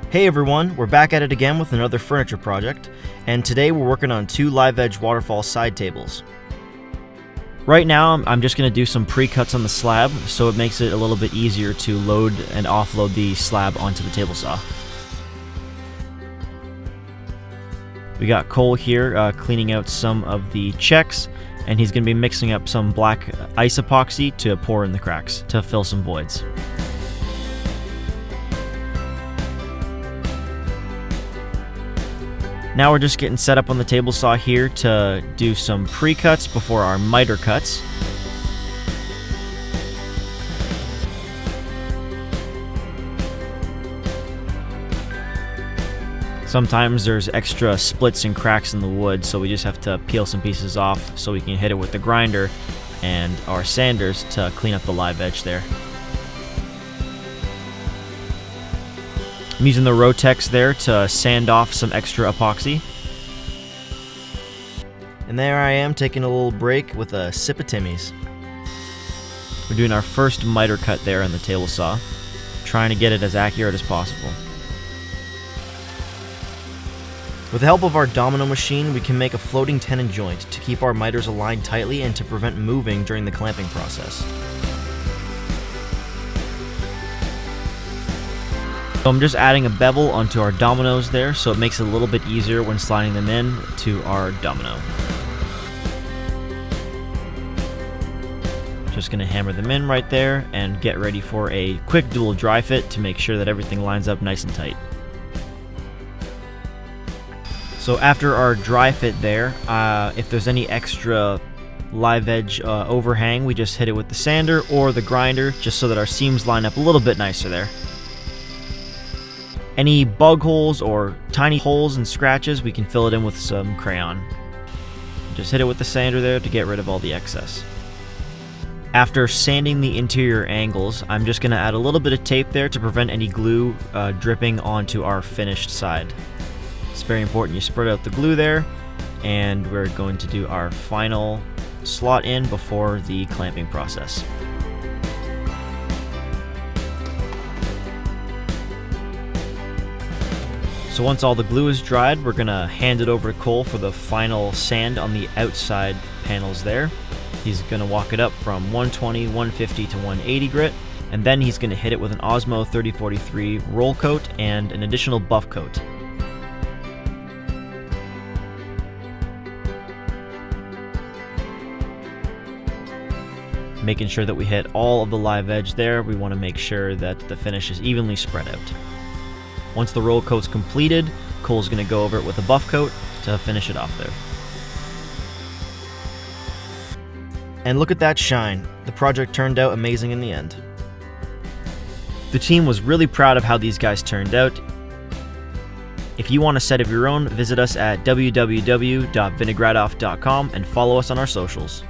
Hey everyone, we're back at it again with another furniture project, and today we're working on two live edge waterfall side tables. Right now I'm just going to do some pre-cuts on the slab, so it makes it a little bit easier to load and offload the slab onto the table saw. We got Cole here cleaning out some of the checks, and he's going to be mixing up some black ice epoxy to pour in the cracks to fill some voids. Now we're just getting set up on the table saw here to do some pre-cuts before our miter cuts. Sometimes there's extra splits and cracks in the wood, so we just have to peel some pieces off so we can hit it with the grinder and our sanders to clean up the live edge there. I'm using the Rotex there to sand off some extra epoxy. And there I am taking a little break with a sip of Timmy's. We're doing our first miter cut there on the table saw, trying to get it as accurate as possible. With the help of our domino machine, we can make a floating tenon joint to keep our miters aligned tightly and to prevent moving during the clamping process. So I'm just adding a bevel onto our dominoes there, so it makes it a little bit easier when sliding them in to our domino. Just going to hammer them in right there and get ready for a quick dual dry fit to make sure that everything lines up nice and tight. So after our dry fit there, if there's any extra live edge overhang, we just hit it with the sander or the grinder just so that our seams line up a little bit nicer there. Any bug holes or tiny holes and scratches, we can fill it in with some crayon. Just hit it with the sander there to get rid of all the excess. After sanding the interior angles, I'm just going to add a little bit of tape there to prevent any glue dripping onto our finished side. It's very important you spread out the glue there, and we're going to do our final slot in before the clamping process. So once all the glue is dried, we're going to hand it over to Cole for the final sand on the outside panels there. He's going to walk it up from 120, 150 to 180 grit, and then he's going to hit it with an Osmo 3043 roll coat and an additional buff coat. Making sure that we hit all of the live edge there, we want to make sure that the finish is evenly spread out. Once the roll coat's completed, Cole's going to go over it with a buff coat to finish it off there. And look at that shine. The project turned out amazing in the end. The team was really proud of how these guys turned out. If you want a set of your own, visit us at www.vinogradofff.com and follow us on our socials.